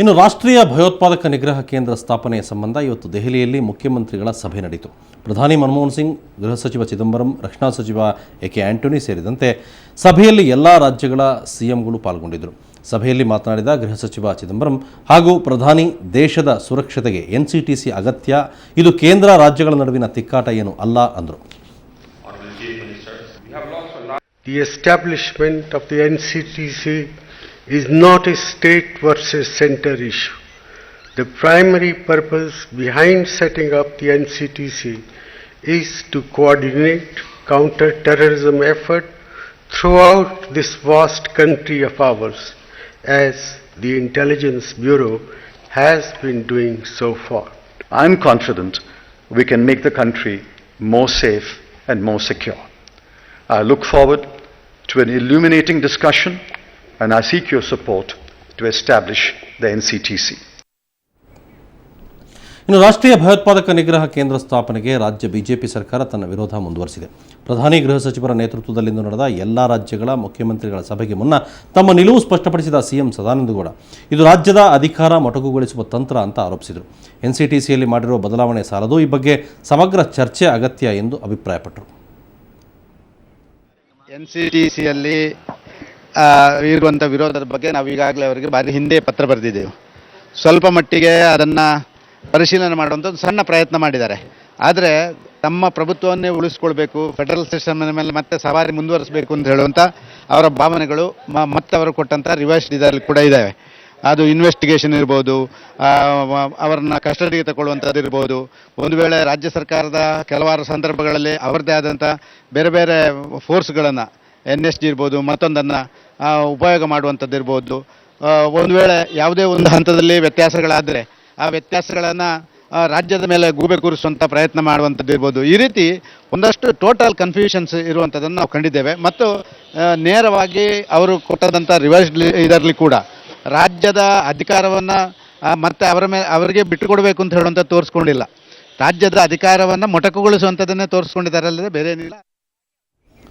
ಇನ್ನು ರಾಷ್ಟ್ರೀಯ ಭಯೋತ್ಪಾದಕ ನಿಗ್ರಹ ಕೇಂದ್ರ ಸ್ಥಾಪನೆಯ ಸಂಬಂಧ ಇವತ್ತು ದೆಹಲಿಯಲ್ಲಿ ಮುಖ್ಯಮಂತ್ರಿಗಳ ಸಭೆ ನಡೆಯಿತು. ಪ್ರಧಾನಿ ಮನಮೋಹನ್ ಸಿಂಗ್, ಗೃಹ ಸಚಿವ ಚಿದಂಬರಂ, ರಕ್ಷಣಾ ಸಚಿವ ಎಕೆ ಆಂಟೋನಿ ಸೇರಿದಂತೆ ಸಭೆಯಲ್ಲಿ ಎಲ್ಲ ರಾಜ್ಯಗಳ ಸಿಎಂಗಳು ಪಾಲ್ಗೊಂಡಿದ್ದರು. ಸಭೆಯಲ್ಲಿ ಮಾತನಾಡಿದ ಗೃಹ ಸಚಿವ ಚಿದಂಬರಂ ಹಾಗೂ ಪ್ರಧಾನಿ, ದೇಶದ ಸುರಕ್ಷತೆಗೆ ಎನ್ಸಿಟಿಸಿ ಅಗತ್ಯ, ಇದು ಕೇಂದ್ರ ರಾಜ್ಯಗಳ ನಡುವಿನ ತಿಕ್ಕಾಟ ಏನು ಅಲ್ಲ ಅಂದರು. The establishment of the NCTC is not a state versus center issue. The primary purpose behind setting up the NCTC is to coordinate counter-terrorism effort throughout this vast country of ours, as the Intelligence Bureau has been doing so far. I am confident we can make the country more safe and more secure. I look forward to an illuminating discussion and I seek your support to establish the NCTC. ಇನ್ನು ರಾಷ್ಟ್ರೀಯ ಭಯೋತ್ಪಾದಕ ನಿಗ್ರಹ ಕೇಂದ್ರ ಸ್ಥಾಪನೆಗೆ ರಾಜ್ಯ BJP ಸರ್ಕಾರ ತನ್ನ ವಿರೋಧ ಮುಂದುವರಿಸಿದೆ. ಪ್ರಧಾನಿ, ಗೃಹ ಸಚಿವರ ನೇತೃತ್ವದಲ್ಲಿಂದು ನಡೆದ ಎಲ್ಲ ರಾಜ್ಯಗಳ ಮುಖ್ಯಮಂತ್ರಿಗಳ ಸಭೆಗೆ ಮುನ್ನ ತಮ್ಮ ನಿಲುವು ಸ್ಪಷ್ಟಪಡಿಸಿದ ಸಿಎಂ ಸದಾನಂದಗೌಡ, ಇದು ರಾಜ್ಯದ ಅಧಿಕಾರ ಮೊಟಕುಗೊಳಿಸುವ ತಂತ್ರ ಅಂತ ಆರೋಪಿಸಿದರು. ಎನ್ಸಿಟಿಸಿಯಲ್ಲಿ ಮಾಡಿರುವ ಬದಲಾವಣೆ ಸಾಲದು, ಈ ಬಗ್ಗೆ ಸಮಗ್ರ ಚರ್ಚೆ ಅಗತ್ಯ ಎಂದು ಅಭಿಪ್ರಾಯಪಟ್ಟರು. ಎನ್ಸಿಟಿಸಿಯಲ್ಲಿ ಇರುವಂಥ ವಿರೋಧದ ಬಗ್ಗೆ ನಾವು ಈಗಾಗಲೇ ಅವರಿಗೆ ಬಾರಿ ಹಿಂದೆ ಪತ್ರ ಬರೆದಿದ್ದೆವು. ಸ್ವಲ್ಪ ಮಟ್ಟಿಗೆ ಅದನ್ನು ಪರಿಶೀಲನೆ ಮಾಡುವಂಥ ಒಂದು ಸಣ್ಣ ಪ್ರಯತ್ನ ಮಾಡಿದ್ದಾರೆ. ಆದರೆ ತಮ್ಮ ಪ್ರಭುತ್ವವನ್ನೇ ಉಳಿಸ್ಕೊಳ್ಬೇಕು, ಫೆಡರಲ್ ಸಿಸ್ಟಮ್ನ ಮೇಲೆ ಮತ್ತೆ ಸವಾರಿ ಮುಂದುವರಿಸಬೇಕು ಅಂತ ಹೇಳುವಂಥ ಅವರ ಭಾವನೆಗಳು ಮತ್ತೆ ಅವರು ಕೊಟ್ಟಂಥ ರಿವೈಸ್ಡ್ ಇದರಲ್ಲಿ ಕೂಡ ಇದ್ದಾವೆ. ಅದು ಇನ್ವೆಸ್ಟಿಗೇಷನ್ ಇರ್ಬೋದು, ಅವರನ್ನು ಕಸ್ಟಡಿಗೆ ತಗೊಳ್ಳುವಂಥದ್ದು ಇರ್ಬೋದು, ಒಂದು ವೇಳೆ ರಾಜ್ಯ ಸರ್ಕಾರದ ಕೆಲವಾರು ಸಂದರ್ಭಗಳಲ್ಲಿ ಅವರದ್ದೇ ಆದಂಥ ಬೇರೆ ಬೇರೆ ಫೋರ್ಸ್ಗಳನ್ನು NSG ಇರ್ಬೋದು, ಮತ್ತೊಂದನ್ನು ಉಪಯೋಗ ಮಾಡುವಂಥದ್ದು ಇರ್ಬೋದು. ಒಂದು ವೇಳೆ ಯಾವುದೇ ಒಂದು ಹಂತದಲ್ಲಿ ವ್ಯತ್ಯಾಸಗಳಾದರೆ ಆ ವ್ಯತ್ಯಾಸಗಳನ್ನು ರಾಜ್ಯದ ಮೇಲೆ ಗೂಬೆ ಕೂರಿಸುವಂಥ ಪ್ರಯತ್ನ ಮಾಡುವಂಥದ್ದು ಇರ್ಬೋದು. ಈ ರೀತಿ ಒಂದಷ್ಟು ಟೋಟಲ್ ಕನ್ಫ್ಯೂಷನ್ಸ್ ಇರುವಂಥದ್ದನ್ನು ನಾವು ಕಂಡಿದ್ದೇವೆ. ಮತ್ತು ನೇರವಾಗಿ ಅವರು ಕೊಟ್ಟದಂಥ ರಿವೈಸ್ಡ್ ಇದರಲ್ಲಿ ಕೂಡ ರಾಜ್ಯದ ಅಧಿಕಾರವನ್ನು ಮತ್ತೆ ಅವರಿಗೆ ಬಿಟ್ಟುಕೊಡಬೇಕು ಅಂತ ಹೇಳುವಂಥ ತೋರಿಸ್ಕೊಂಡಿಲ್ಲ. ರಾಜ್ಯದ ಅಧಿಕಾರವನ್ನು ಮೊಟಕುಗೊಳಿಸುವಂಥದ್ದನ್ನೇ ತೋರಿಸ್ಕೊಂಡಿದ್ದಾರೆ, ಅಲ್ಲದೆ ಬೇರೆ ಏನಿಲ್ಲ.